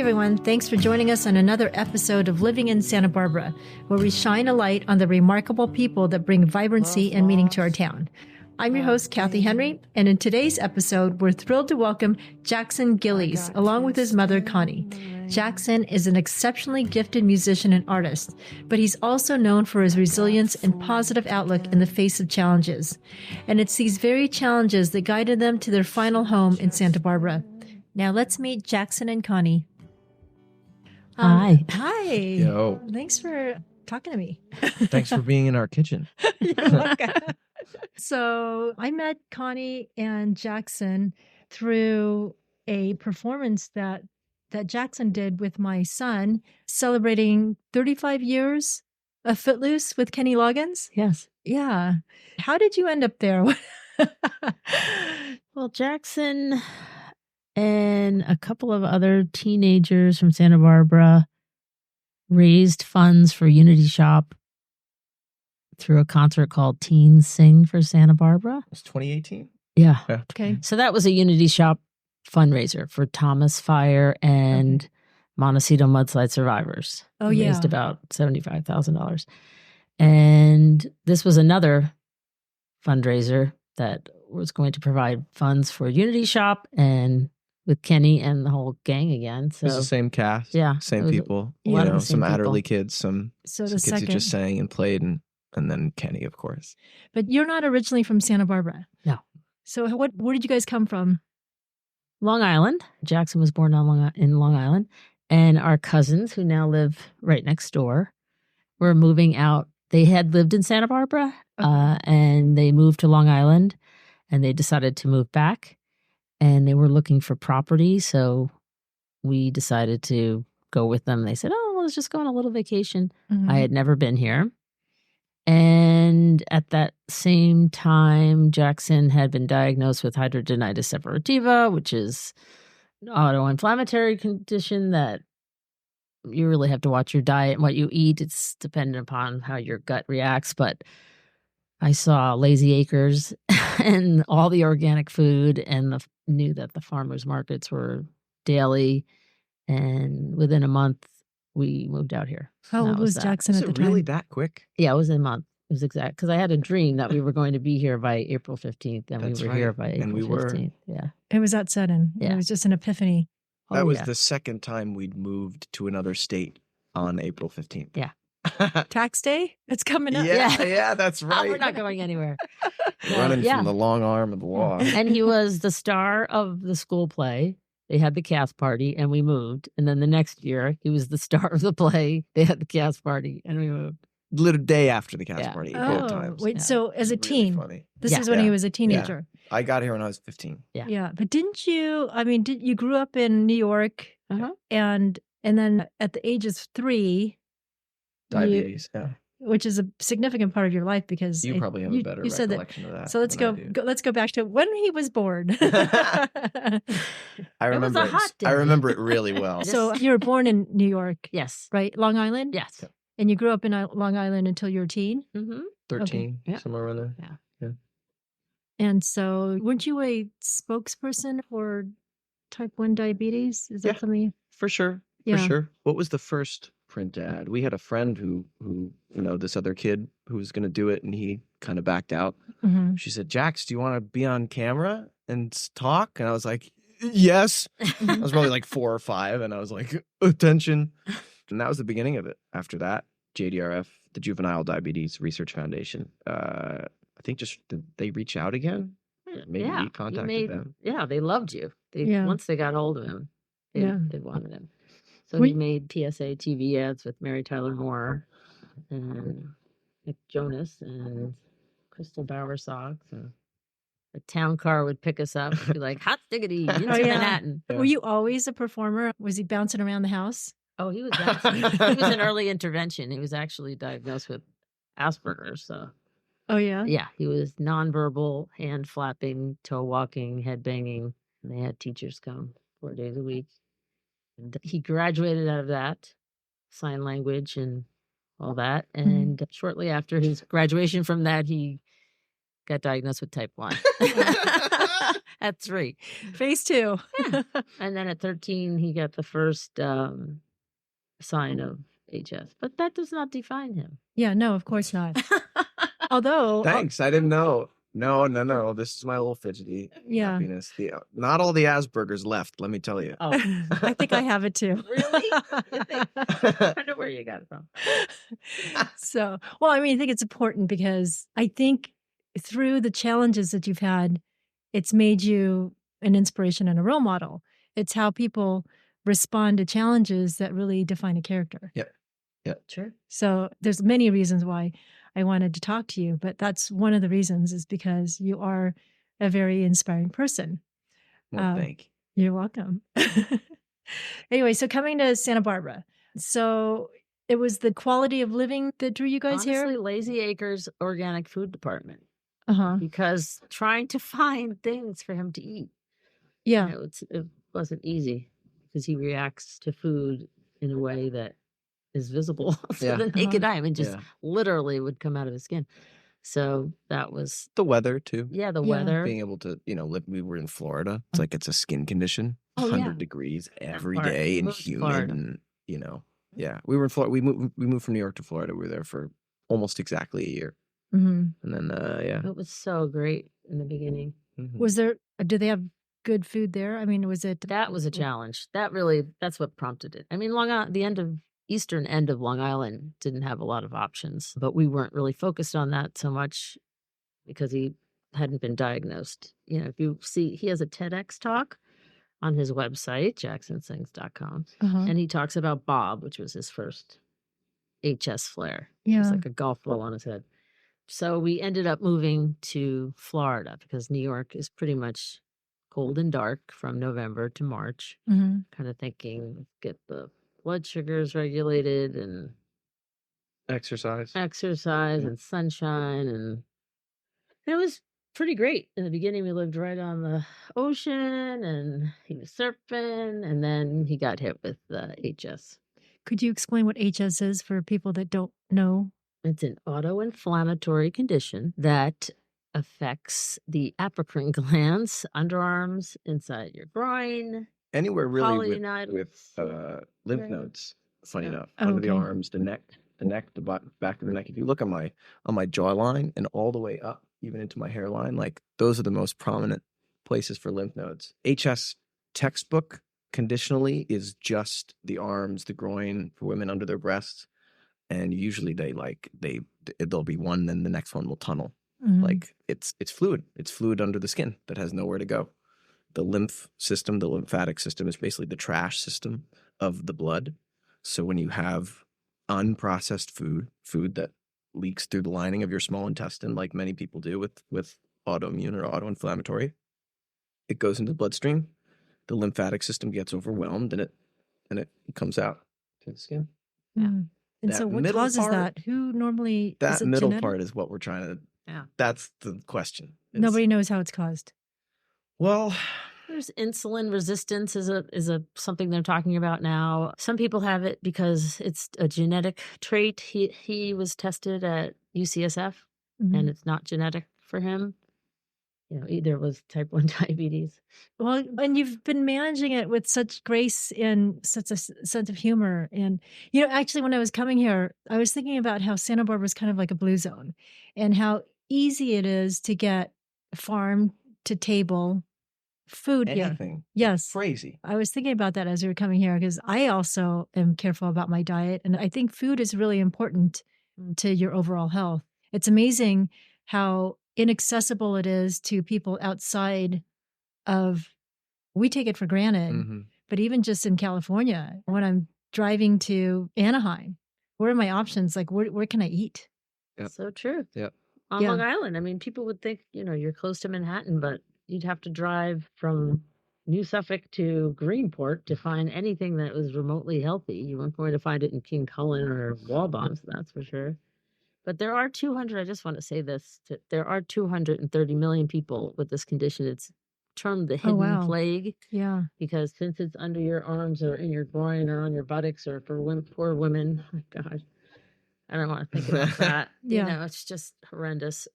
everyone. Thanks for joining us on another episode of Living in Santa Barbara, where we shine a light on the remarkable people that bring vibrancy and meaning to our town. I'm your host, Kathy Henry, and in today's episode, we're thrilled to welcome Jackson Gillies, along with his mother, Connie. Jackson is an exceptionally gifted musician and artist, but he's also known for his resilience and positive outlook in the face of challenges. And it's these very challenges that guided them to their final home in Santa Barbara. Now let's meet Jackson and Connie. Hi. Hi. Yo. Thanks for talking to me. Thanks for being in our kitchen. You're welcome. So I met Connie and Jackson through a performance that Jackson did with my son, celebrating 35 years of Footloose with Kenny Loggins. Yes. Yeah. How did you end up there? Well, Jackson and a couple of other teenagers from Santa Barbara raised funds for Unity Shop through a concert called Teens Sing for Santa Barbara. It's 2018? Yeah. Okay. So that was a Unity Shop fundraiser for Thomas Fire and Montecito mudslide survivors. Oh, We yeah. raised about $75,000. And this was another fundraiser that was going to provide funds for Unity Shop and with Kenny and the whole gang again. So It's the same cast. Yeah, it Same was people. a You lot of know, the same some Adderley people. kids, some So the kids who second, just sang and played, and then Kenny, of course. but you're not originally from Santa Barbara. No. So where did you guys come from? Long Island. Jackson was born on in Long Island. And our cousins, who now live right next door, were moving out. They had lived in Santa Barbara, and they moved to Long Island, and they decided to move back. And they were looking for property, so we decided to go with them. They said, "Oh, let's just go on a little vacation." Mhm. I had never been here. And at that same time, Jackson had been diagnosed with hidradenitis suppurativa, which is an autoinflammatory condition that you really have to watch your diet and what you eat. It's dependent upon how your gut reacts. But I saw Lazy Acres and all the organic food and knew that the farmers markets were daily. And within a month, we moved out here. How And old that was that. Jackson Is at the it time? really that quick? Yeah, it was a month. It was exact because I had a dream that we were going to be here by April 15th, and That's we were here right. by And April we were. 15th. Yeah. It was that sudden. Yeah. It was just an epiphany. That Oh, was yeah. the second time we'd moved to another state on April 15th. Yeah. Tax day? It's coming up. Yeah, that's Oh, right. we're not going anywhere. Running Yeah. from the long arm of the law. And he was the star of the school play. They had the cast party, and we moved. And then the next year, he was the star of the play. They had the cast party, and we moved. Little day after the cast Yeah. party, Oh, both times. wait. Yeah. So as a It's really teen, funny. this Yeah. is when he was a teenager. I got here when I was 15. Yeah. Yeah. But didn't you, you grew up in New York Uh-huh. and then at the age of 3, Diabetes, yeah. which is a significant part of your life because You probably have a better you said that. recollection of that. So let's than go, let's go back to when he was born. I remember a hot day. I remember it really well. So you were born in New York, Yes. right? Long Island? Yes. And you grew up in Long Island until you were a teen? Mm-hmm. 13, Yeah. somewhere around there. And so weren't you a spokesperson for type 1 diabetes? Is that Yeah. something? For sure. Yeah. For sure. What was the first print ad? We had a friend who this other kid who was going to do it, and he kind of backed out. Mm-hmm. She said, "Jax, do you want to be on camera and talk?" And I was like, "Yes." I was probably like 4 or 5, and I was like, "Attention." And that was the beginning of it. After that, JDRF, the Juvenile Diabetes Research Foundation, I think did they reach out again? Maybe yeah. we contacted them. Yeah, they loved you. Yeah. Once they got hold of him, they Yeah. wanted him. So We- he made PSA TV ads with Mary Tyler Moore and Nick Jonas and Crystal Bowersox. And a town car would pick us up and be like, "Hot diggity, into yeah. Manhattan." Yeah. Were you always a performer? Was he bouncing around the house? Oh, he was actually, he was an early intervention. He was actually diagnosed with Asperger's. So Oh, yeah? yeah, he was nonverbal, hand flapping, toe walking, head banging. And they had teachers come 4 days a week. And he graduated out of that, sign language and all that. And shortly after his graduation from that, he got diagnosed with type 1 at 3. Phase 2. And then at 13, he got the first sign of HS. But that does not define him. Yeah, no, of course not. Although, Thanks. I didn't know. No. This is my little fidgety happiness. Not all the Asperger's left, let me tell you. Oh, I think I have it too. really? I wonder where you got it from. So, well, I mean, I think it's important because I think through the challenges that you've had, it's made you an inspiration and a role model. It's how people respond to challenges that really define a character. Yep. Sure. So there's many reasons why I wanted to talk to you, but that's one of the reasons is because you are a very inspiring person. Well, thank you. You're welcome. Anyway, so coming to Santa Barbara. So it was the quality of living that drew you guys Honestly, here? Lazy Acres Organic Food Department. Uh-huh. Because trying to find things for him to eat, Yeah. it wasn't easy because he reacts to food in a way that is visible to the naked eye. I mean, just literally would come out of his skin. So that was the weather too. Yeah, the weather. Being able to, live. We were in Florida. It's like it's a skin condition. 100 degrees every day and humid, and we were in Florida. We moved from New York to Florida. We were there for almost exactly a year, and then it was so great in the beginning. Was there? Did they have good food there? I mean, was it? That was a challenge. That's what prompted it. I mean, the eastern end of Long Island didn't have a lot of options, but we weren't really focused on that so much because he hadn't been diagnosed. If you see, he has a TEDx talk on his website, jacksonsings.com, and he talks about Bob, which was his first HS flare. It was like a golf ball on his head. So we ended up moving to Florida because New York is pretty much cold and dark from November to March. Kind of thinking, get the blood sugars regulated and exercise and sunshine, and it was pretty great. In the beginning, we lived right on the ocean, and he was surfing, and then he got hit with HS. Could you explain what HS is for people that don't know? It's an autoinflammatory condition that affects the apocrine glands, underarms, inside your groin, anywhere really with lymph nodes. Funny enough, under the arms, the neck, the back of the neck. If you look on my jawline and all the way up, even into my hairline, like those are the most prominent places for lymph nodes. HS textbook conditionally is just the arms, the groin for women under their breasts, and usually there'll be one, then the next one will tunnel. Like it's fluid. It's fluid under the skin that has nowhere to go. The lymph system, the lymphatic system, is basically the trash system of the blood. So when you have unprocessed food that leaks through the lining of your small intestine, like many people do with autoimmune or autoinflammatory, it goes into the bloodstream. The lymphatic system gets overwhelmed, and it comes out to the skin. Yeah. And so what causes that? Who normally... That middle genetic? part is what we're trying to... Yeah. That's the question. Nobody knows how it's caused. Well... There's insulin resistance is something they're talking about now. Some people have it because it's a genetic trait. He was tested at UCSF, and it's not genetic for him. Either was type 1 diabetes. Well, and you've been managing it with such grace and such a sense of humor. And, actually, when I was coming here, I was thinking about how Santa Barbara is kind of like a blue zone and how easy it is to get farm to table food here. Anything. Yes. Crazy. I was thinking about that as we were coming here because I also am careful about my diet. And I think food is really important to your overall health. It's amazing how inaccessible it is to people outside of, we take it for granted, but even just in California, when I'm driving to Anaheim, what are my options? Like, where can I eat? Yep. So true. Yep. On Long Island, I mean, people would think, you're close to Manhattan, but you'd have to drive from New Suffolk to Greenport to find anything that was remotely healthy. You weren't going to find it in King Cullen or Walbaums, that's for sure. But there are I just want to say this, there are 230 million people with this condition. It's termed the hidden plague. Yeah. Because since it's under your arms or in your groin or on your buttocks, or for poor women, oh God, I don't want to think about that. Yeah. It's just horrendous.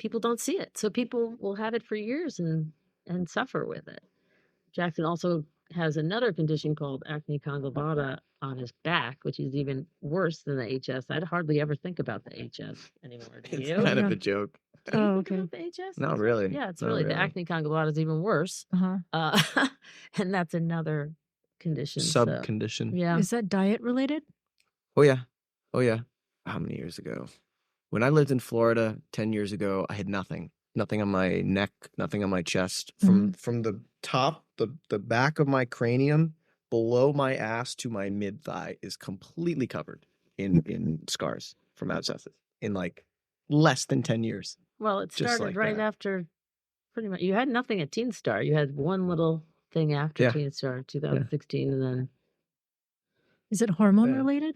people don't see it. So people will have it for years and suffer with it. Jackson also has another condition called acne conglobata on his back, which is even worse than the HS. I'd hardly ever think about the HS anymore. Do It's you? kind of Yeah. a joke. Do you Oh, think okay. about the HS? Not really. Yeah, it's Not really the really. acne conglobata is even worse. Uh-huh. And that's another condition. Sub So, condition. yeah. Is that diet related? Oh yeah. Oh yeah. How many years ago? When I lived in Florida 10 years ago, I had nothing. Nothing on my neck, nothing on my chest. From the top, the back of my cranium, below my ass to my mid thigh is completely covered in scars from abscesses in like less than 10 years. Well, it Just started like right that. after pretty much. You had nothing at Teen Star. You had one little thing after Yeah. Teen Star, 2016, and then Is it hormone Yeah. related?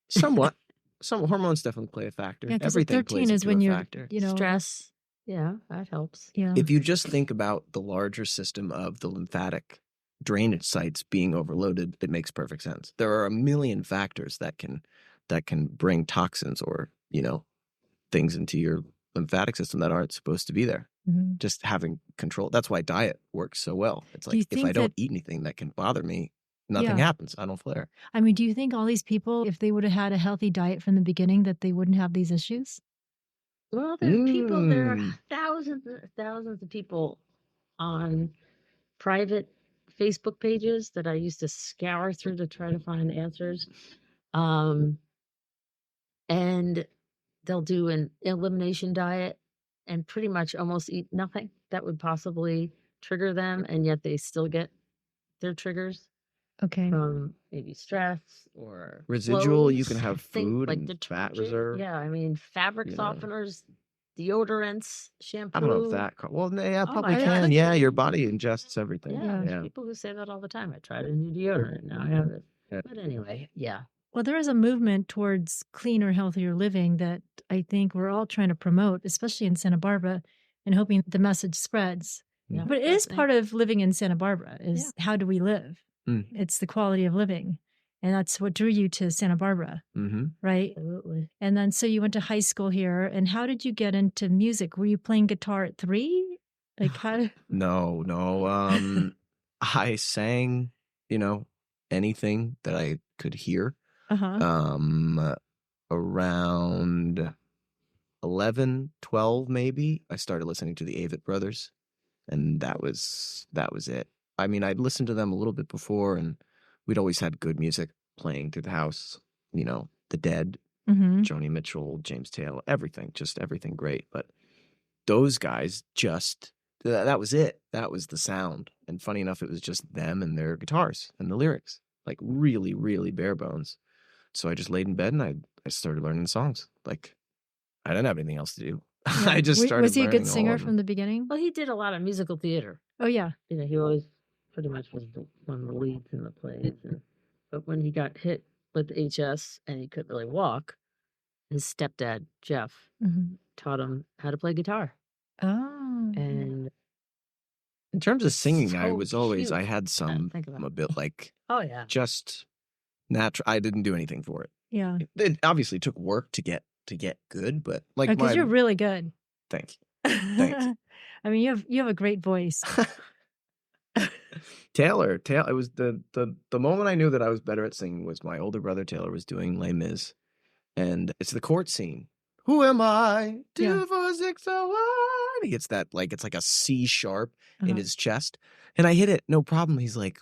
Somewhat. Some hormones definitely play a factor. Yeah, because at Everything 13 plays is into when a you're, factor. stress. Yeah, that helps. Yeah. If you just think about the larger system of the lymphatic drainage sites being overloaded, it makes perfect sense. There are a million factors that can bring toxins or, things into your lymphatic system that aren't supposed to be there. Mhm. Just having control. That's why diet works so well. It's Do you like if I think don't that- eat anything that can bother me, nothing Yeah. happens. I don't flare. I mean, do you think all these people, if they would have had a healthy diet from the beginning, that they wouldn't have these issues? Well, there are thousands of people on private Facebook pages that I used to scour through to try to find answers. And they'll do an elimination diet and pretty much almost eat nothing that would possibly trigger them, and yet they still get their triggers Okay. from maybe stress or Residual, you can clothes, have things food like and fat detergent. reserve. Yeah, I mean fabric you know. softeners, deodorants, shampoo. I don't know if that. Well, yeah, Oh probably my can. God. Yeah, your body ingests everything. Yeah, Yeah. there's people who say that all the time. I tried a new deodorant, now I have it. Yeah. But anyway, yeah. Well, there is a movement towards cleaner, healthier living that I think we're all trying to promote, especially in Santa Barbara, and hoping the message spreads. Yeah, But it is definitely. part of living in Santa Barbara is how do we live? Mm. It's the quality of living. And that's what drew you to Santa Barbara, Mm-hmm. right? Absolutely. And then so you went to high school here. And how did you get into music? Were you playing guitar at 3? Like how? No. I sang, anything that I could hear. Uh-huh. Around 11, 12 maybe, I started listening to the Avett Brothers, and that was it. I mean, I'd listened to them a little bit before, and we'd always had good music playing through the house. The Dead, Mm-hmm. Joni Mitchell, James Taylor, everything great. But those guys that was it. That was the sound. And funny enough, it was just them and their guitars and the lyrics, like really, really bare bones. So I just laid in bed and I started learning songs. Like I didn't have anything else to do. Yeah. I just started. Was he a good learning all singer of them. from the beginning? Well, he did a lot of musical theater. Oh, yeah. He always pretty much was one of the leads in the plays. But when he got hit with HS and he couldn't really walk, his stepdad, Jeff, Mm-hmm. taught him how to play guitar. Oh. And In terms of singing, I so was always cute. I had some Think about a bit like oh yeah, just natural. I didn't do anything for it. Yeah. It obviously took work to get good, but like Because you're really good. thank you. Thanks. I mean, you have a great voice. Taylor, it was the moment I knew that I was better at singing was my older brother Taylor was doing Les Mis, and it's the court scene. Who am I? Yeah. 24601. He gets that it's like a C sharp in Uh-huh. his chest, and I hit it, no problem. He's like,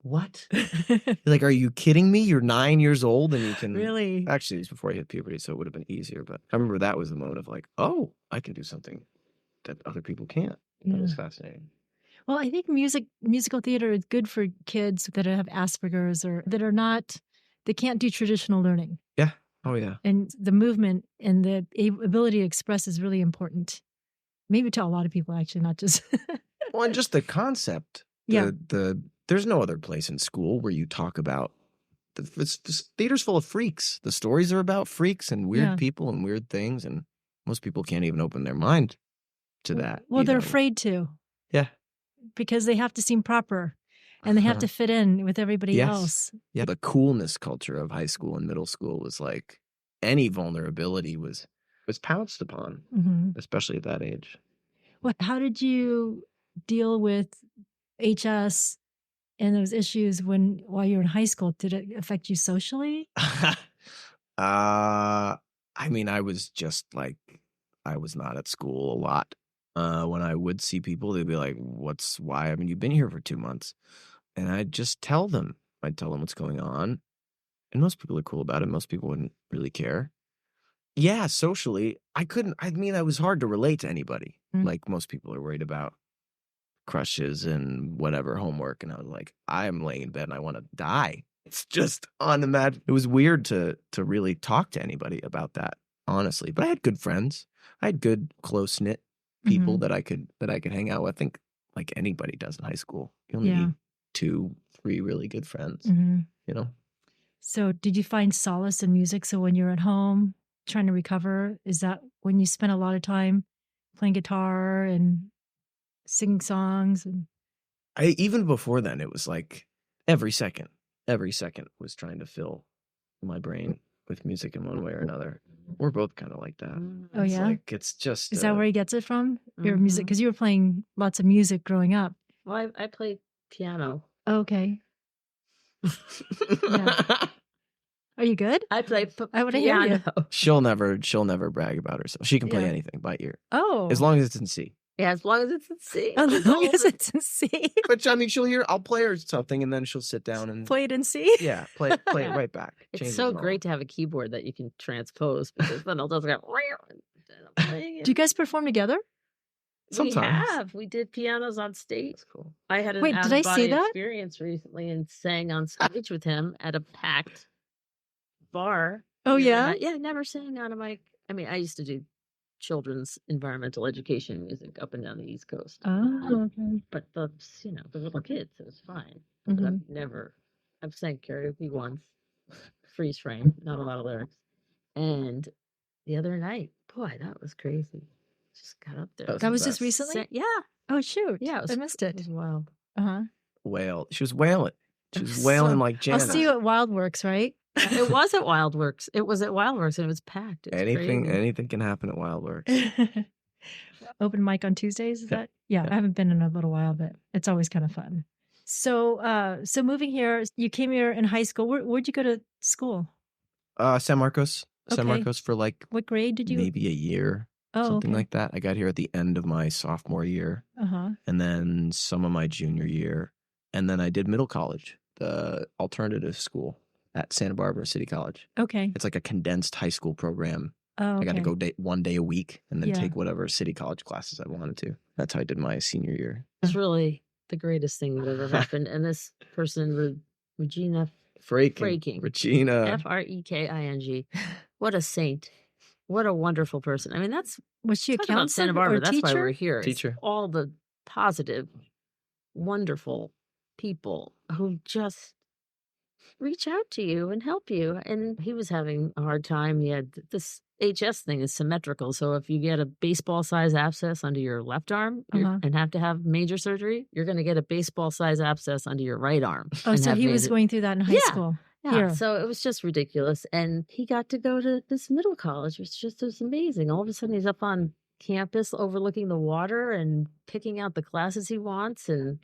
"What?" He's like, "Are you kidding me? You're 9 years old and you can Really? Actually, it was before he hit puberty, so it would have been easier. But I remember that was the moment of like, "Oh, I can do something that other people can't." That was fascinating. Well, I think musical theater is good for kids that have Asperger's or that are not, they can't do traditional learning. Yeah. Oh yeah. And the movement and the ability to express is really important. Maybe to a lot of people, actually, not just. Well, and just the concept. Yeah. There's no other place in school where you talk about the theater's full of freaks. The stories are about freaks and weird Yeah. people and weird things, and most people can't even open their mind to that. Well, you they're know? afraid to Yeah. because they have to seem proper and they have to fit in with everybody Yes. else. Yeah, the coolness culture of high school and middle school was like any vulnerability was was pounced upon, Mm-hmm. especially at that age. How did you deal with HS and those issues while you were in high school? Did it affect you socially? I mean, I was just like, I was not at school a lot. When I would see people, they'd be like, why haven't you been here for 2 months? And I'd just tell them. I'd tell them what's going on. And most people are cool about it. Most people wouldn't really care. Yeah, socially, I was hard to relate to anybody. Mm. Like most people are worried about crushes and whatever homework. And I was like, I'm laying in bed and I want to die. It's just unimaginable. It was weird to really talk to anybody about that, honestly. But I had good friends. I had good, close-knit people that I could hang out with. I think like anybody does in high school. You only need 2, 3 really good friends, you know? So did you find solace in music? So when you're at home trying to recover, is that when you spend a lot of time playing guitar and singing songs? And Even before then, it was like every second was trying to fill my brain with music in one way or another. We're both kind of like that. Oh, yeah? Like, it's just... Is that where he gets it from? Your music? Because you were playing lots of music growing up. Well, I play piano. Okay. Yeah. Are you good? I play I want to hear you. She'll never brag about herself. She can play anything by ear. Oh. As long as it's in C. Yeah, as long as it's in C. As long as it's in C. But I mean, I'll play her something and then she'll sit down and play it in C? Yeah, play it right back. It's so great to have a keyboard that you can transpose, because then it'll just go. Do you guys perform together? Sometimes. We did pianos on stage. That's cool. I had an Wait, did I see that? experience recently and sang on stage with him at a packed bar. Oh, yeah? Yeah, never sang on a mic. I mean, I used to do children's environmental education music up and down the East Coast. Oh, okay. But the little kids, it was fine. But I've sang karaoke once, freeze frame, not a lot of lyrics. And the other night, boy, that was crazy. Just got up there. That was just recently? Yeah. Oh, shoot. Yeah, I missed it. It was wild. Uh-huh. She was wailing. She was wailing like Janet. I'll see you at Wildworks, right? It was at Wildworks. It was at Wildworks and it was packed. It was anything can happen at Wildworks. Open mic on Tuesdays, is that? Yeah, I haven't been in a little while, but it's always kind of fun. So moving here, you came here in high school. Where'd you go to school? San Marcos. San Marcos for like... What grade did you? Maybe a year. Something like that. I got here at the end of my sophomore year. And then some of my junior year. And then I did middle college, the alternative school at Santa Barbara City College. Okay. It's like a condensed high school program. Oh, okay. I got to go 1 day a week and then take whatever city college classes I wanted to. That's how I did my senior year. It's really the greatest thing that ever happened. And this person, Regina Freaking. Regina. Freking. What a saint. What a wonderful person. I mean, was she a counselor Santa Barbara? or That's teacher? why we're here. Teacher. It's all the positive, wonderful people who just reach out to you and help you. And he was having a hard time. He had this HS thing is symmetrical. So if you get a baseball size abscess under your left arm and have to have major surgery, you're going to get a baseball size abscess under your right arm. Oh, so he was going through that in high school. Yeah, here. So it was just ridiculous. And he got to go to this middle college, which just was amazing. All of a sudden, he's up on campus overlooking the water and picking out the classes he wants and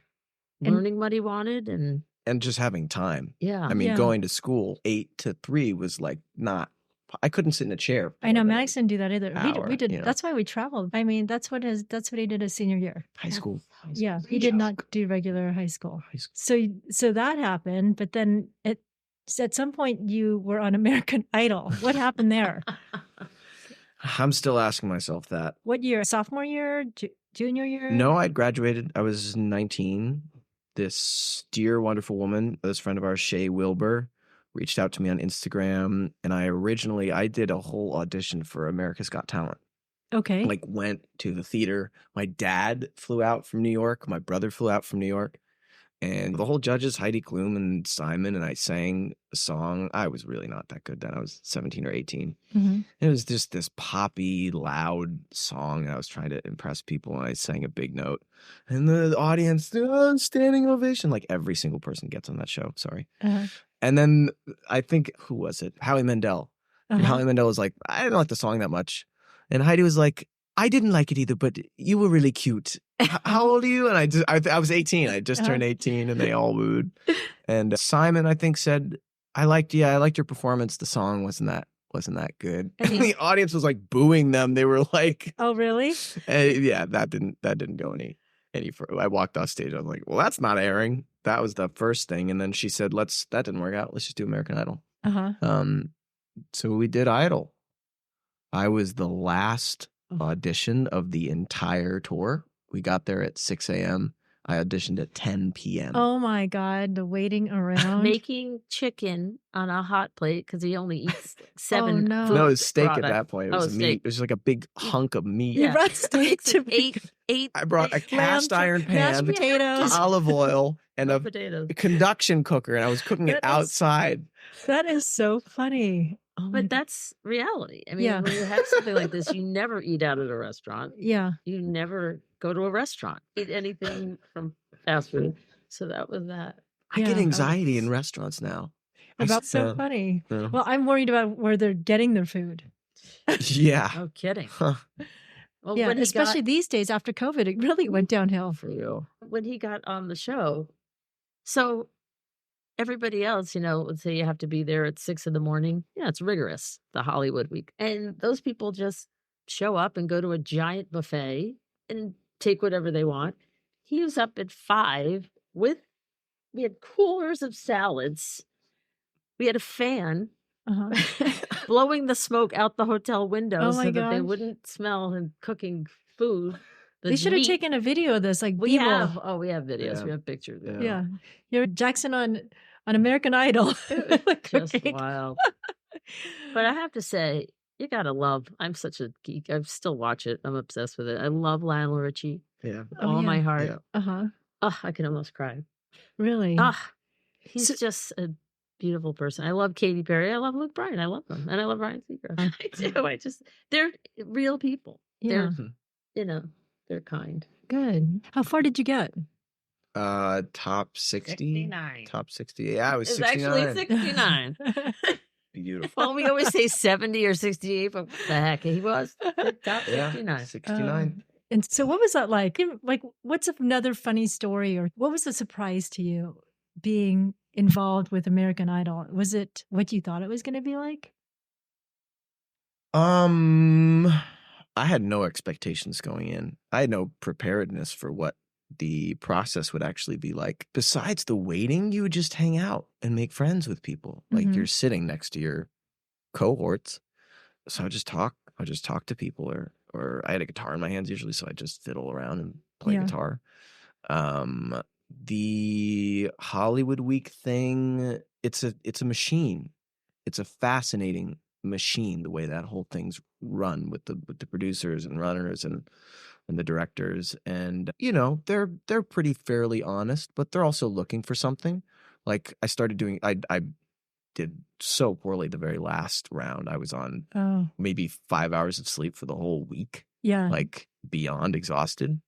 learning what he wanted. And just having time. Yeah. I mean, going to school 8 to 3 was like not... I couldn't sit in a chair. I know, Maddox didn't do that either. We did. You know. That's why we traveled. I mean, that's what he did his senior year. High school. Yeah, he did not do regular high school. So that happened, but then at some point you were on American Idol. What happened there? I'm still asking myself that. What year? Sophomore year? Junior year? No, I'd graduated. I was 19. This dear, wonderful woman, this friend of ours, Shay Wilbur, reached out to me on Instagram, and I did a whole audition for America's Got Talent. Okay. Like went to the theater. My dad flew out from New York. My brother flew out from New York. And the whole judges, Heidi Klum and Simon, and I sang a song. I was really not that good then. I was 17 or 18. Mm-hmm. It was just this poppy, loud song, and I was trying to impress people, and I sang a big note. And the audience, standing ovation, like every single person gets on that show. Sorry. Uh-huh. And then I think, who was it? Howie Mandel. And Howie Mandel was like, I didn't like the song that much. And Heidi was like, I didn't like it either, but you were really cute. How old are you? And I was 18. I just turned 18 and they all wooed. And Simon, I think, said, I liked your performance. The song wasn't that good. And the audience was like booing them. They were like, oh, really? Yeah, that didn't go any further. I walked off stage. I was like, well, that's not airing. That was the first thing. And then she said, that didn't work out. Let's just do American Idol. So we did Idol. I was the last audition of the entire tour. We got there at 6 a.m. I auditioned at 10 p.m. Oh my God, the waiting around. Making chicken on a hot plate because he only eats 7 no. food No, it was steak products. at that point. It was meat. Steak. It was like a big hunk of meat. You brought steak to me. Eight. I brought a cast iron pan, mashed potatoes, olive oil, and a potatoes. conduction cooker, and I was cooking it outside. That is so funny. Oh but that's reality. I mean, when you have something like this, you never eat out at a restaurant. Yeah. You never go to a restaurant, eat anything from fast food. So that was that. I get anxiety in restaurants now. That's so funny. Yeah. Well, I'm worried about where they're getting their food. Yeah. No kidding. Huh. Well, yeah, especially these days after COVID, it really went downhill. For real. When he got on the show, so everybody else, would say you have to be there at 6 a.m. Yeah, it's rigorous, the Hollywood week. And those people just show up and go to a giant buffet and take whatever they want. He was up at 5 we had coolers of salads. We had a fan blowing the smoke out the hotel window that they wouldn't smell him cooking food. They should have taken a video of this, like we have videos. Yeah. We have pictures. Yeah. You're Jackson on American Idol. Just wild. But I have to say, you gotta love. I'm such a geek. I still watch it. I'm obsessed with it. I love Lionel Richie. Yeah. With all my heart. Yeah. I can almost cry. Really? He's just a beautiful person. I love Katy Perry. I love Luke Bryan. I love them. And I love Ryan Seacrest. I do. They're real people. Yeah. They're kind. Good. How far did you get? Top 60. 69. Top 60. Yeah, I was It's 69. actually 69. Beautiful. Well, we always say 70 or 68, but what the heck, he was top 69. 69. And so what was that like? Like, what's another funny story, or what was a surprise to you being involved with American Idol? Was it what you thought it was going to be like? I had no expectations going in. I had no preparedness for what the process would actually be like. Besides the waiting, you would just hang out and make friends with people. Like you're sitting next to your cohorts. So I just talk to people, or I had a guitar in my hands usually, so I just fiddle around and play guitar. The Hollywood Week thing, it's a machine. It's a fascinating machine, the way that whole thing's run with the producers and runners and the directors. And they're pretty fairly honest, but they're also looking for something. Like I did so poorly the very last round. I was on maybe 5 hours of sleep for the whole week. Yeah. Like beyond exhausted.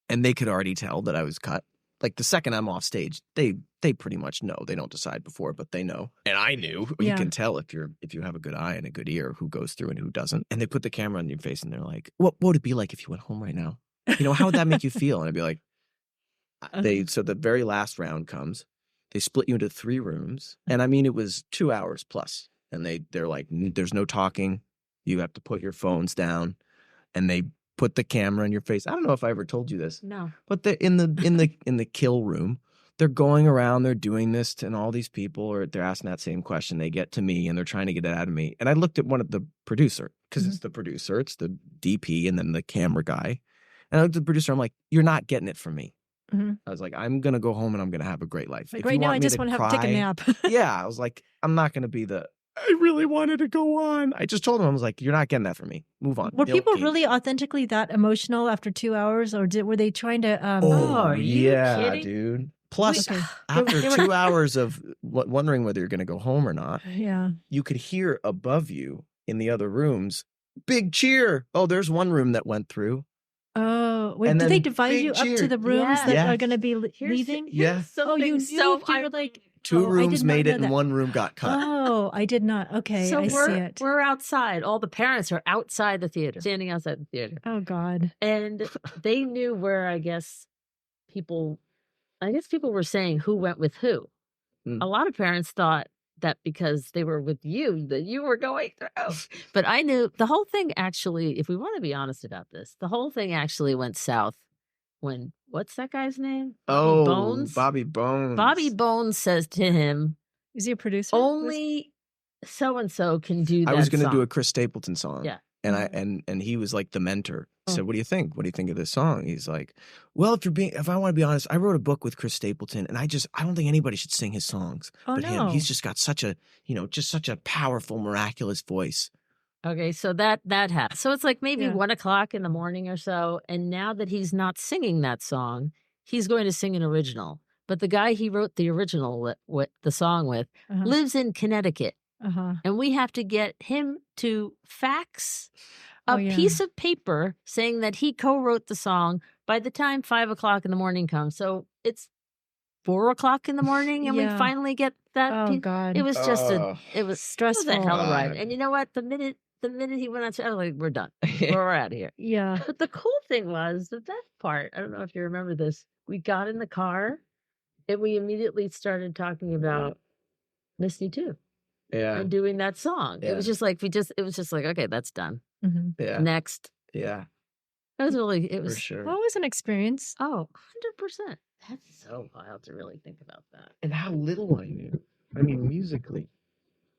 And they could already tell that I was cut. Like the second I'm off stage, they pretty much know. They don't decide before, but they know. And I knew. You can tell if you have a good eye and a good ear who goes through and who doesn't. And they put the camera on your face and they're like, what would it be like if you went home right now? How would that make you feel? And I'd be like, so the very last round comes. They split you into 3 rooms. And I mean, it was 2 hours plus. And they're like, there's no talking. You have to put your phones down. And they put the camera in your face. I don't know if I ever told you this. No. But in the kill room, they're going around, they're doing this and all these people, or they're asking that same question. They get to me and they're trying to get it out of me. And I looked at one of the producer, because it's the producer, it's the DP, and then the camera guy. And I looked at the producer, I'm like, you're not getting it from me. I was like, I'm going to go home and I'm going to have a great life. Like right now, I just want to take a nap. Yeah. I was like, I'm not going to be I really wanted to go on. I just told him, I was like, you're not getting that from me. Move on. Were people really authentically that emotional after 2 hours, or were they trying to? Are you kidding? Dude. Plus, after 2 hours of wondering whether you're going to go home or not, you could hear above you in the other rooms, big cheer. Oh, there's one room that went through. Oh, wait, did they divide you up to the rooms that are going to be leaving? Yeah. Oh, you knew if you were like Two Oh, I rooms did not made know it, and that. one room got cut. Oh, I did not. Okay, So I see it. we're outside. All the parents are outside the theater, standing outside the theater. Oh God. And they knew where I guess people were saying who went with who. A lot of parents thought that because they were with you, that you were going through. But I knew the whole thing actually, if we want to be honest about this, the whole thing actually went south when, what's that guy's name? Bobby Bones? Bobby Bones. Bobby Bones says to him, Is he a producer? only so-and-so can do that I was going to do song. a Chris Stapleton song. Yeah. And he was like the mentor. I Oh. said, what do you think? What do you think of this song? He's like, well, if I want to be honest, I wrote a book with Chris Stapleton, and I don't think anybody should sing his songs. Oh, but him. no. He's just got such a powerful, miraculous voice. Okay, so that happened. So it's like maybe Yeah. 1 o'clock in the morning or so. And now that he's not singing that song, he's going to sing an original. But the guy he wrote the original with the song with Uh-huh. lives in Connecticut. Uh-huh. And we have to get him to fax a Oh, yeah. piece of paper saying that he co-wrote the song by the time 5 o'clock in the morning comes. So it's 4 o'clock in the morning and Yeah. we finally get that Oh piece. God. It was just it was stressful. a hell of a ride. God. And you know what? The minute he went on, I was like, we're done. We're out of here. Yeah. But the cool thing was the best part. I don't know if you remember this. We got in the car and we immediately started talking about Misty too Yeah. and doing that song. Yeah. It was just like okay, that's done. Mm-hmm. Yeah. Next. Yeah. It was For sure. Well, it was an experience. 100%. That's so wild to really think about that. And how little I knew. I mean, musically.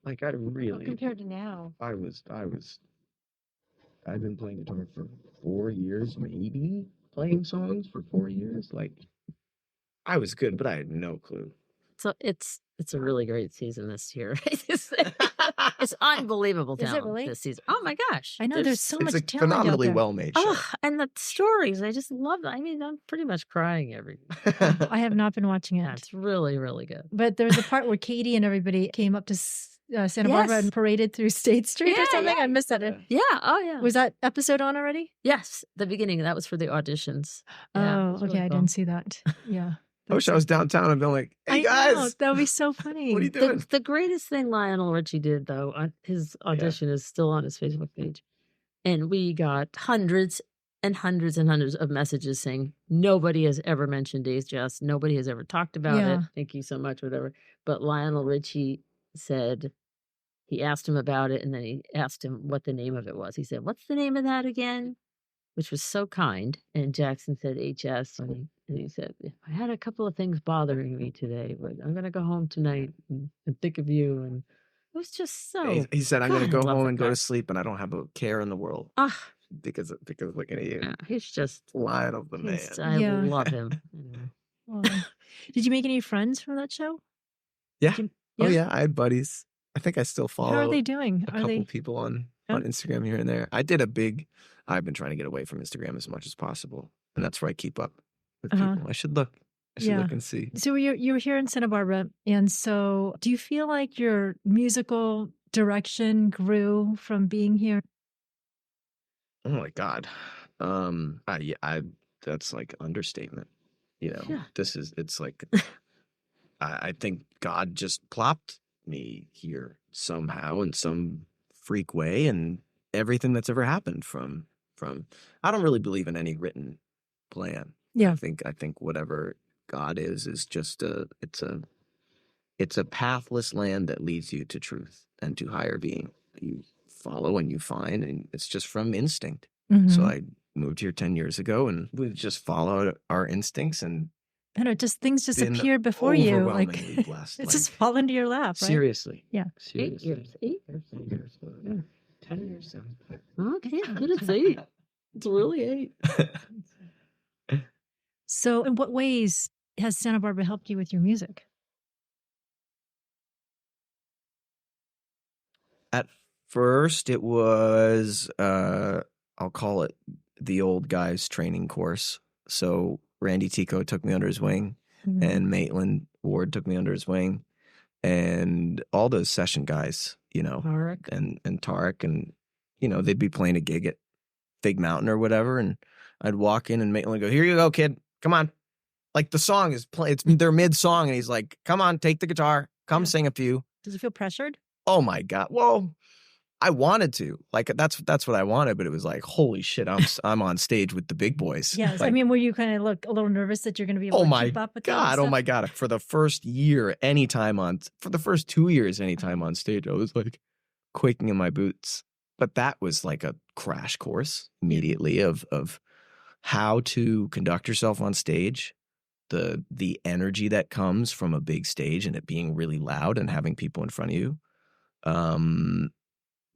Like, I Well, really. compared to now. I've been playing guitar for 4 years, maybe playing songs for 4 years. Like, I was good, but I had no clue. So it's a really great season this year. It's unbelievable Is it talent really? this season. Oh my gosh. I know there's so much It's a talent out phenomenally there. well-made show. Oh, and the stories. I just love them. I mean, I'm pretty much crying every I have not been watching Yeah, it. it's really, really good. But there was a part where Katie and everybody came up to Santa Barbara Yes. and paraded through State Street or Yeah, something. yeah. I missed that. Yeah. Oh, yeah. Was that episode on already? Yes. The beginning. That was for the auditions. Yeah, it Oh, was okay. really I cool. didn't see that. Yeah. I wish I was downtown and been like, hey, I guys, know, that would be so funny. what are you doing? The greatest thing Lionel Richie did, though, his audition is still on his Facebook page. And we got hundreds and hundreds and hundreds of messages saying, nobody has ever mentioned Days Just. Nobody has ever talked about Yeah. it. Thank you so much, whatever. But Lionel Richie said, he asked him about it, and then he asked him what the name of it was. He said, what's the name of that again? Which was so kind. And Jackson said HS. And he said, I had a couple of things bothering me today, but I'm going to go home tonight and think of you. And it was just so. He said, I'm going to God, I go love home that and go guy. to sleep, and I don't have a care in the world Ah, because looking at you, yeah, he's just. Lion of the man. I Yeah. love him. Well, did you make any friends from that show? Yeah. Did Oh yeah? yeah, I had buddies. I think I still follow How are they doing? a Are couple they? people on Yeah. Instagram here and there. I've been trying to get away from Instagram as much as possible, and that's where I keep up with Uh-huh. people. I should look Yeah. look and see. So you were here in Santa Barbara, and so do you feel like your musical direction grew from being here? Oh my God. That's like understatement. You know, Yeah. it's like, I think God just plopped me here somehow in some freak way, and everything that's ever happened from, I don't really believe in any written plan. Yeah. I think whatever God is just it's a pathless land that leads you to truth and to higher being. You follow and you find, and it's just from instinct. Mhm. So I moved here 10 years ago, and we've just followed our instincts, and I know, just just been appeared before you, like overwhelmingly blessed. it's Like, just fall into your lap, right? seriously. Yeah. 8 Seriously. years. 8 years. 8 years. Yeah. 10 years. sounds good. Okay, good. It's 8. It's really 8. So in what ways has Santa Barbara helped you with your music? At first, it was, I'll call it the old guys training course. So Randy Tico took me under his wing, Mhm. and Maitland Ward took me under his wing, and all those session guys, you know, Tarek. and Tarek, and, you know, they'd be playing a gig at Fig Mountain or whatever, and I'd walk in, and Maitland would go, here you go, kid. Come on. Like the song is playing, they're mid-song, and he's like, come on, take the guitar, come sing a few. Did you feel pressured? Oh my God. Well, I wanted to. Like, that's what I wanted, but it was like, holy shit, I'm on stage with the big boys. Yes. Like, I mean, were you kind of look a little nervous that you're going to be able to keep up with that God, stuff? oh my God. For the first year, for the first 2 years, anytime on stage, I was like quaking in my boots. But that was like a crash course immediately of how to conduct yourself on stage, the energy that comes from a big stage and it being really loud and having people in front of you.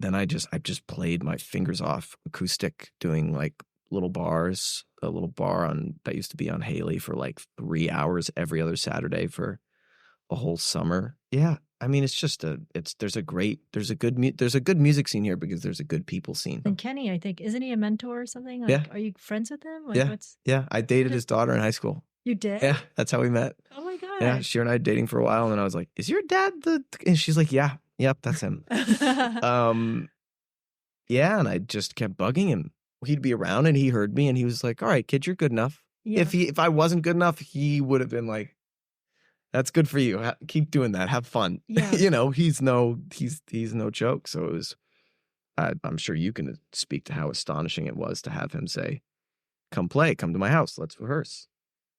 Then I just played my fingers off acoustic, doing like little bars, a little bar that used to be on Haley for like 3 hours every other Saturday for a whole summer. Yeah. I mean, it's just there's a good music scene here because there's a good people scene. And Kenny, I think, isn't he a mentor or something? Like, Yeah. Are you friends with him? Like, Yeah. Yeah. I dated his daughter in high school. You did? Yeah. That's how we met. Oh my God. Yeah. She and I dating for a while. And then I was like, is your dad and she's like, yeah. Yep, that's him. Yeah, and I just kept bugging him. He'd be around and he heard me and he was like, all right, kid, you're good enough. Yeah. If I wasn't good enough, he would have been like, that's good for you. Keep doing that. Have fun. Yeah. He's no joke. So it was, I'm sure you can speak to how astonishing it was to have him say, come to my house. Let's rehearse.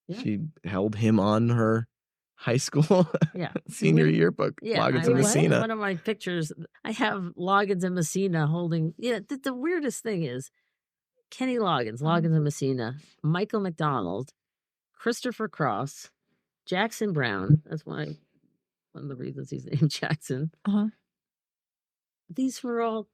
Yeah. She held him on her high school senior yearbook. Yeah, Loggins and Messina. One of my pictures, I have Loggins and Messina holding. Yeah, the weirdest thing is Kenny Loggins and Messina, Michael McDonald, Christopher Cross, Jackson Brown. That's one of the reasons he's named Jackson. These were all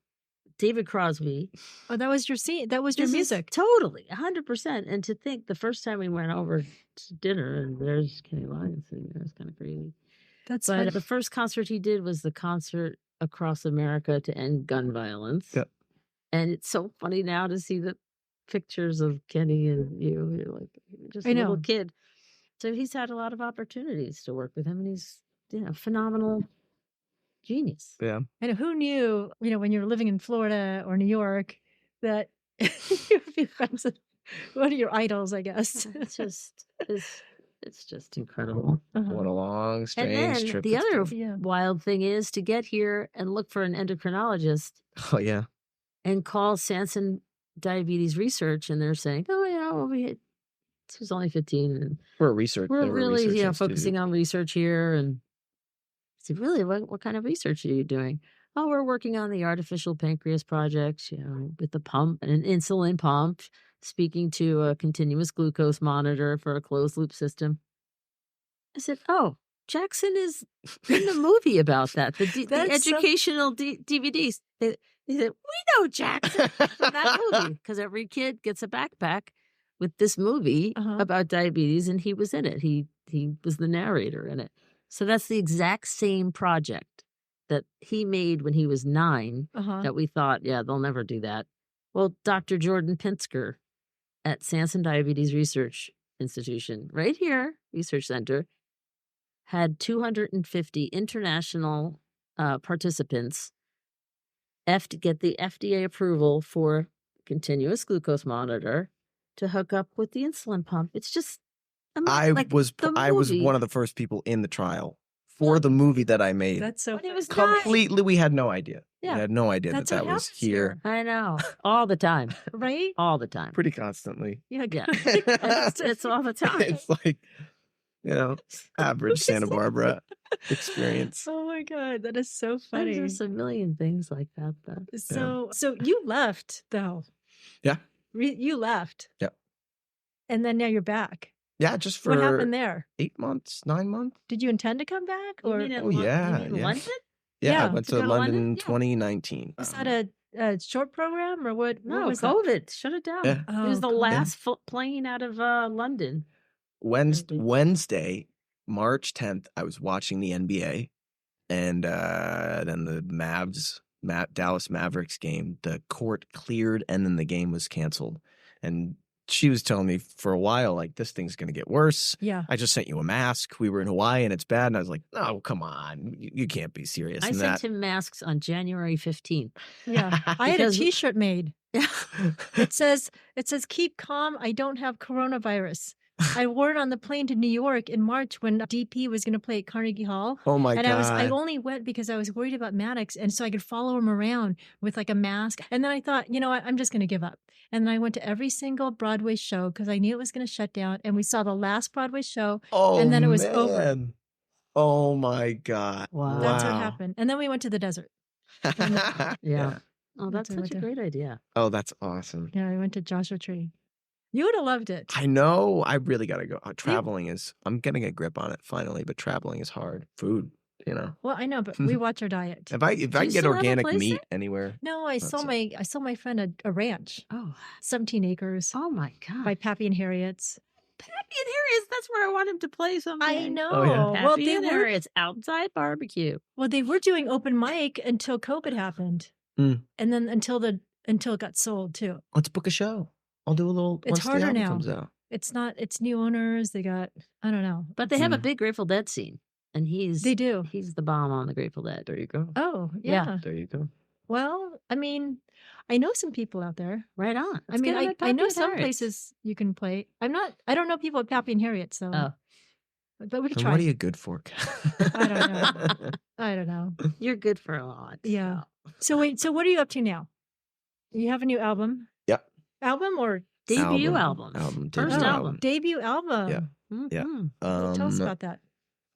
David Crosby. Oh, that was your scene. That was your music. Totally, 100%. And to think the first time we went over to dinner and there's Kenny Loggins sitting there, it's kind of crazy. But funny. The first concert he did was the concert across America to end gun violence. Yeah. And it's so funny now to see the pictures of Kenny and you. You're like, just a little kid. So he's had a lot of opportunities to work with him, and he's phenomenal genius. Yeah. And who knew, when you were living in Florida or New York, that you would be friends with one of your idols, I guess. It's just incredible. What a long, strange trip. The other wild thing is to get here and look for an endocrinologist. Oh, yeah. And call Sanson Diabetes Research, and they're saying, oh, yeah, she's only 15. And we're really focusing on research here. And I said, really, what kind of research are you doing? Oh, we're working on the artificial pancreas project, with the pump and an insulin pump, speaking to a continuous glucose monitor for a closed loop system. I said, oh, Jackson is in the movie about that, the educational DVDs. They said, we know Jackson from that movie, because every kid gets a backpack with this movie about diabetes, and he was in it. He was the narrator in it. So that's the exact same project that he made when he was 9 that we thought, they'll never do that. Well, Dr. Jordan Pinsker at Sanson Diabetes Research Institution, right here, Research Center, had 250 international participants get the FDA approval for continuous glucose monitor to hook up with the insulin pump. It's just I was one of the first people in the trial for the movie that I made. That's so it was completely. We had no idea. Yeah. We had no idea that was here. I know, all the time, right? All the time, pretty constantly. Yeah. It's all the time. It's like average Santa Barbara experience. Oh my God, that is so funny. There's a million things like that, though. So you left though. Yeah. You left. Yeah. And then now you're back. Yeah, just for what happened there? 8 months, 9 months. Did you intend to come back? Or London? Yeah, I went to London 2019. Was that a short program or what? No, what was COVID. That? Shut it down. Yeah. It was the last plane out of London. Wednesday, March 10th, I was watching the NBA, and then the Dallas Mavericks game, the court cleared, and then the game was canceled. And she was telling me for a while, like, this thing's going to get worse. Yeah. I just sent you a mask. We were in Hawaii and it's bad. And I was like, no, come on. You can't be serious. I sent him masks on January 15th. Yeah. I had a t-shirt made. It says, keep calm. I don't have coronavirus. I wore it on the plane to New York in March when DP was going to play at Carnegie Hall. Oh my And God. I only went because I was worried about Maddox. And so I could follow him around with like a mask. And then I thought, you know what, I'm just going to give up. And then I went to every single Broadway show because I knew it was going to shut down. And we saw the last Broadway show. Oh, and then it was over. man. Oh my God. Wow. That's what happened. And then we went to the desert. Yeah. Oh, that's That's such a great idea. Oh, that's awesome. Yeah, I went to Joshua Tree. You would have loved it. I know. I really got to go. Traveling is, I'm getting a grip on it finally, but traveling is hard. Food, you know. Well, I know, but we watch our diet. If I can get still have a organic place meat there? anywhere. No, I sold my friend a ranch, Oh, 17 acres oh my God. by Pappy and Harriet's. Pappy and Harriet's, that's where I want him to play someday. I know. Oh, yeah. Pappy Well, they and were Harriet's outside barbecue. doing open mic until COVID happened, Mm. and then until it got sold too. Let's book a show. I'll do a little. It's once the harder album now. comes out. It's new owners. They got, I don't know, But they have a big Grateful Dead scene. And they do. He's the bomb on the Grateful Dead. There you go. Oh Yeah. yeah. There you go. Well, I mean, I know some people out there. Right on. I mean, I know some places you can play. I don't know people at Pappy and Harriet, so. Oh. But we could And try. what are you good for? I don't know. I don't know. You're good for a lot. Yeah. So wait, so what are you up to now? You have a new album? Yep. Album or Debut album. Album. First debut album. debut album? Yeah. Mhm. Yeah. Tell us about that.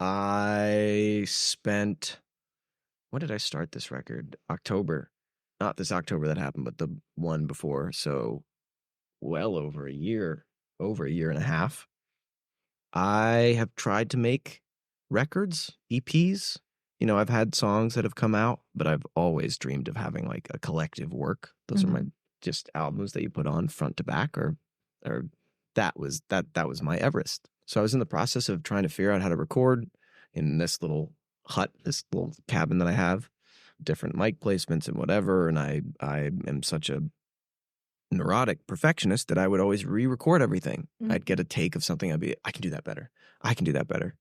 I spent, when did I start this record? October. Not this October that happened, but the one before. So well over a year and a half. I have tried to make records, EPs. You know, I've had songs that have come out, but I've always dreamed of having like a collective work. Those are my just albums that you put on front to back, or that was my Everest. So I was in the process of trying to figure out how to record in this little hut, this little cabin that I have, different mic placements and whatever. And I am such a neurotic perfectionist that I would always re-record everything. I'd get a take of something. I can do that better. I can do that better.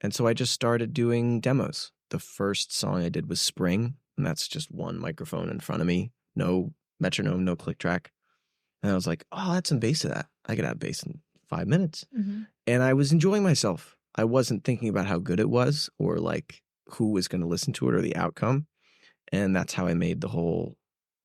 And so I just started doing demos. The first song I did was Spring, and that's just one microphone in front of me, no metronome, no click track. And I was like, oh, that's some bass to that. I could have bass in 5 minutes. And I was enjoying myself. I wasn't thinking about how good it was or like who was going to listen to it or the outcome. And that's how I made the whole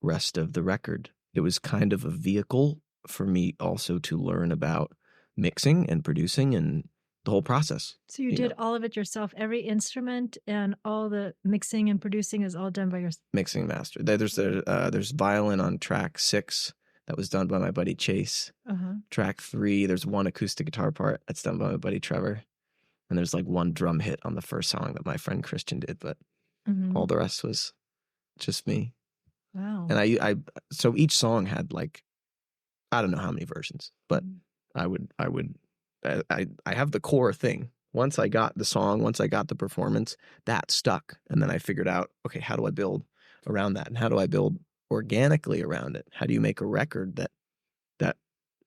rest of the record. It was kind of a vehicle for me also to learn about mixing and producing and the whole process. So you did all of it yourself, every instrument and all the mixing and producing is all done by yourself? Mixing and master. There's violin on track 6 that was done by my buddy Chase. Track 3, there's one acoustic guitar part that's done by my buddy Trevor. And there's like one drum hit on the first song that my friend Christian did, but all the rest was just me. Wow. And I so each song had like, I don't know how many versions, but I have the core thing. Once I got the song, once I got the performance, that stuck. And then I figured out, okay, how do I build around that? And how do I build organically around it? How do you make a record that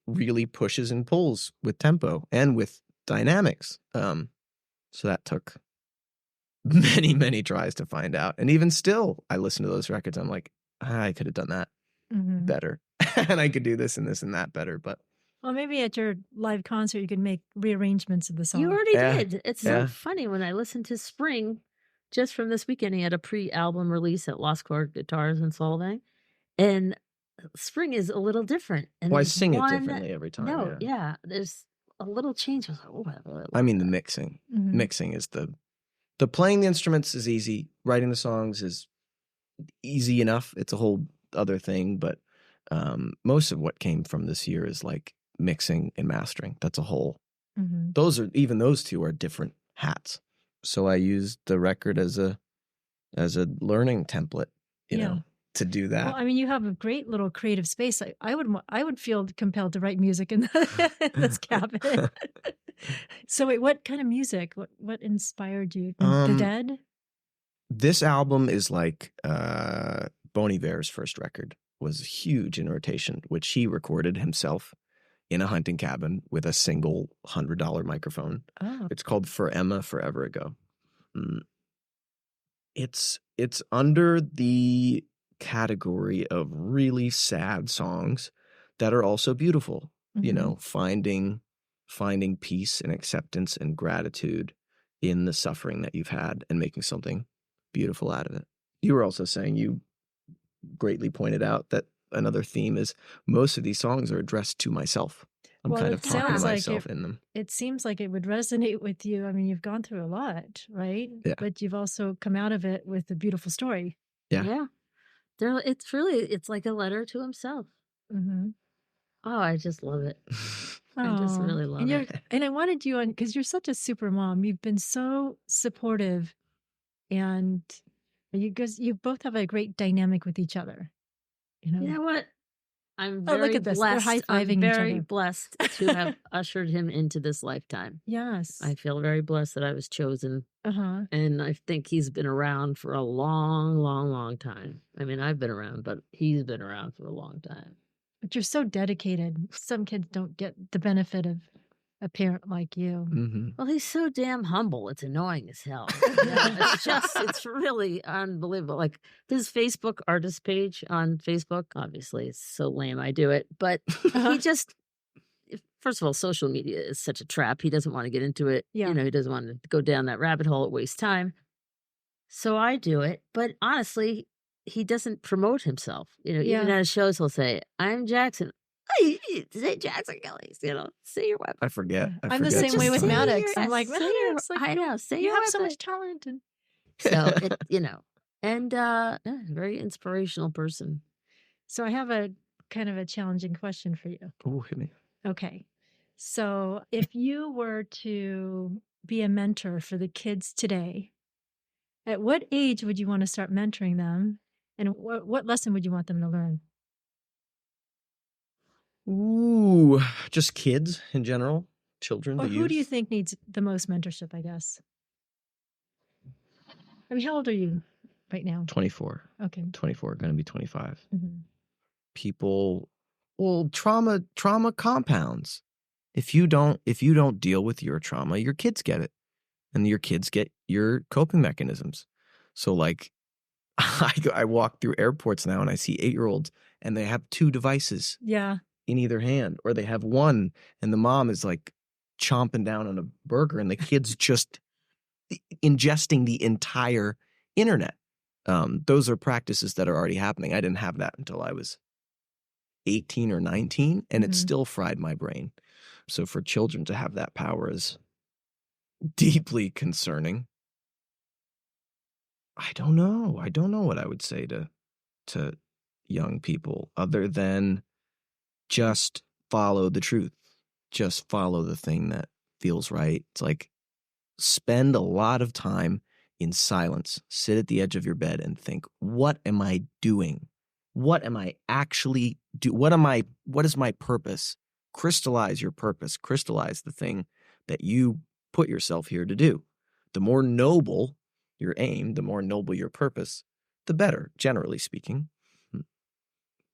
really pushes and pulls with tempo and with dynamics? So that took many, many tries to find out. And even still, I listen to those records. I'm like, I could have done that better. And I could do this and this and that better. But well, maybe at your live concert, you could make rearrangements of the song. You already did. It's so funny when I listened to Spring just from this weekend. He had a pre-album release at Lost Chord Guitars in Solvang. And Spring is a little different. And I sing it differently every time. No, there's a little change. I was like, oh, I mean, the mixing. Mixing is the playing the instruments is easy. Writing the songs is easy enough. It's a whole other thing. But most of what came from this year is like mixing and mastering. That's a whole. Those two are different hats. So I used the record as a learning template, you know, to do that. Well, I mean, you have a great little creative space. I would feel compelled to write music in this cabin. So wait, what kind of music? What inspired you? The Dead? This album is like Bon Iver's first record was huge in rotation, which he recorded himself in a hunting cabin with a single $100 microphone. Oh. It's called For Emma Forever Ago. It's under the category of really sad songs that are also beautiful. You know, finding finding peace and acceptance and gratitude in the suffering that you've had and making something beautiful out of it. You were also saying, you greatly pointed out that another theme is most of these songs are addressed to myself. I'm Well, kind it of talking to sounds like myself in them. It seems like it would resonate with you. I mean, you've gone through a lot, right? Yeah. But you've also come out of it with a beautiful story. Yeah. It's like a letter to himself. Mm-hmm. Oh, I just love it. I just really love it. And I wanted you on because you're such a super mom. You've been so supportive, and you both have a great dynamic with each other. You know what? I'm Oh, very look at this. They're blessed. high-fiving I'm each very other. blessed to have ushered him into this lifetime. Yes. I feel very blessed that I was chosen. Uh-huh. And I think he's been around for a long, long, long time. I mean, I've been around, but he's been around for a long time. But you're so dedicated. Some kids don't get the benefit of a parent like you. Mm-hmm. Well, he's so damn humble. It's annoying as hell. It's really unbelievable. Like his Facebook artist page on Facebook, obviously it's so lame I do it, but he just, first of all, social media is such a trap. He doesn't want to get into it. Yeah. You know, he doesn't want to go down that rabbit hole. It wastes time. So I do it. But honestly, he doesn't promote himself. You know, even at his shows, he'll say, I'm Jackson. Say Jackson Gillies, you know, say your web. I forget. I'm the same way with sometimes. Maddox. I'm like, Maddox, I know. Say you your have so website. much talent. And So, you know, and very inspirational person. so I have a kind of a challenging question for you. Oh, hit me. Okay. So if you were to be a mentor for the kids today, at what age would you want to start mentoring them? And what lesson would you want them to learn? Ooh, just kids in general, children. Or the who youth. do you think needs the most mentorship, I guess? I mean, how old are you right now? 24. Okay. 24, going to be 25. Mm-hmm. People, well, trauma compounds. If you don't deal with your trauma, your kids get it, and your kids get your coping mechanisms. So like, I walk through airports now and I see 8-year-olds and they have 2 devices. Yeah. In either hand, or they have one and the mom is like chomping down on a burger and the kid's just ingesting the entire internet. Those are practices that are already happening. I didn't have that until I was 18 or 19, and it still fried my brain. So for children to have that power is deeply concerning. I don't know what I would say to young people other than just follow the truth. Just follow the thing that feels right. It's like spend a lot of time in silence. Sit at the edge of your bed and think, what am I doing? What am I actually do? What is my purpose? Crystallize your purpose. Crystallize the thing that you put yourself here to do. The more noble your aim, the more noble your purpose, the better, generally speaking.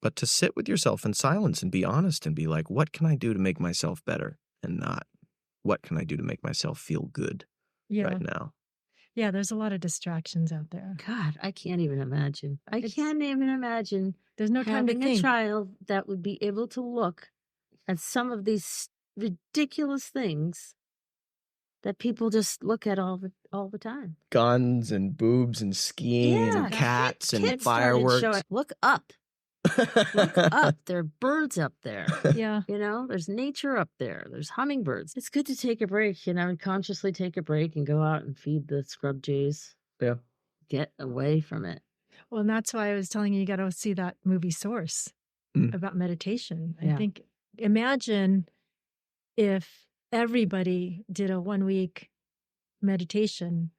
But to sit with yourself in silence and be honest and be like, what can I do to make myself better? And not, what can I do to make myself feel good right now? Yeah, there's a lot of distractions out there. God, I can't even imagine. I can't even imagine. There's no time to having think. a child that would be able to look at some of these ridiculous things that people just look at all the time. Guns and boobs and skiing and cats and fireworks. Look up. Look up. There are birds up there. Yeah. You know, there's nature up there. There's hummingbirds. It's good to take a break, you know, and consciously take a break and go out and feed the scrub jays. Yeah. Get away from it. Well, and that's why I was telling you got to see that movie Source about meditation. I think, imagine if everybody did a 1-week meditation,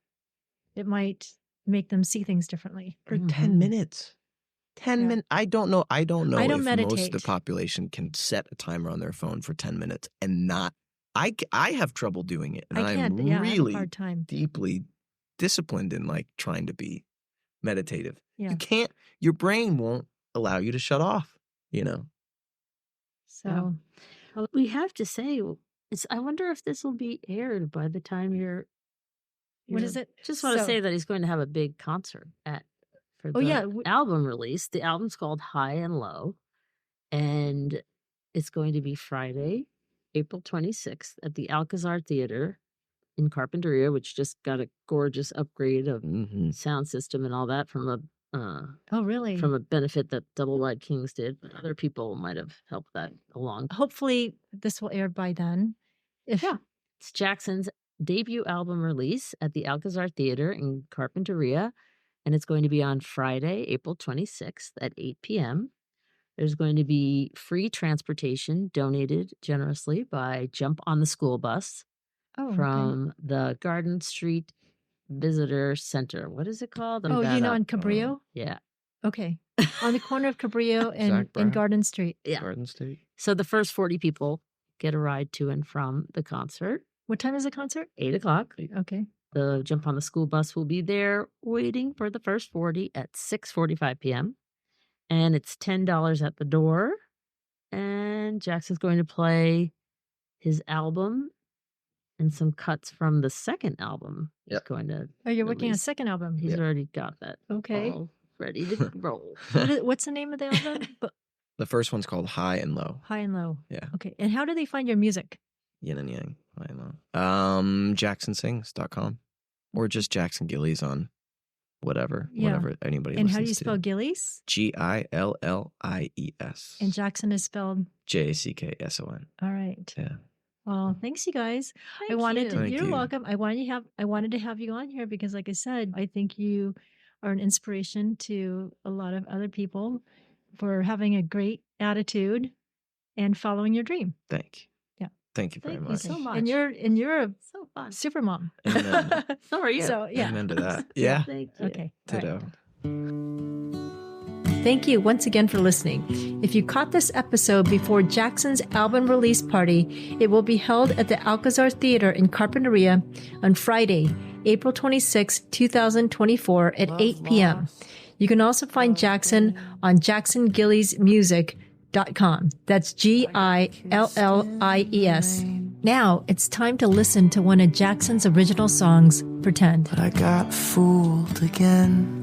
it might make them see things differently. For 10 minutes. 10 minutes. I don't know if most of the population can set a timer on their phone for 10 minutes and not. I have trouble doing it. And I'm really hard time. Deeply disciplined in like trying to be meditative. Yeah. You can't, your brain won't allow you to shut off, you know? So we have to say, I wonder if this will be aired by the time you're what is it? Just want to say that he's going to have a big concert for the album release. The album's called High and Low, and it's going to be Friday, April 26th at the Alcazar Theater in Carpinteria, which just got a gorgeous upgrade of sound system and all that from a Oh, really? from a benefit that Double Wide Kings did, but other people might have helped that along. Hopefully this will air by then. Yeah. It's Jackson's debut album release at the Alcazar Theater in Carpinteria, and it's going to be on Friday, April 26th at 8 p.m. There's going to be free transportation donated generously by Jump on the School Bus from the Garden Street Visitor Center. What is it called? Oh, you know, on Cabrillo? Yeah. Okay. On the corner of Cabrillo and Garden Street. Yeah. Garden State. So the first 40 people get a ride to and from the concert. What time is the concert? 8 o'clock. Okay. The Jump on the School Bus will be there waiting for the first 40 at 6:45 p.m. And it's $10 at the door. And Jackson's going to play his album and some cuts from the second album. He's going to. Oh, you're working on a second album? He's already got that. Okay. All ready to roll. What's the name of the album? The first one's called High and Low. High and Low. Yeah. Okay. And how do they find your music? Yin and Yang. High and Low. JacksonSings.com. Or just Jackson Gillies on whatever anybody And listens how do you to. spell Gillies? Gillies. And Jackson is spelled? Jackson. All right. Yeah. Well, thanks, you guys. Thank You're you. welcome. I wanted to have you on here because, like I said, I think you are an inspiration to a lot of other people for having a great attitude and following your dream. Thank you. Yeah. Thank you very Thank much. you so much. And you're a So fun. super mom. Amen. So are you. So yeah. Amen to that. Yeah. Thank you. Okay. All right. Ditto. Thank you once again for listening. If you caught this episode before Jackson's album release party, it will be held at the Alcazar Theater in Carpinteria on Friday, April 26, 2024 at 8 p.m. You can also find Jackson on jacksongilliesmusic.com. That's Gillies. Now it's time to listen to one of Jackson's original songs, Pretend. But I got fooled again.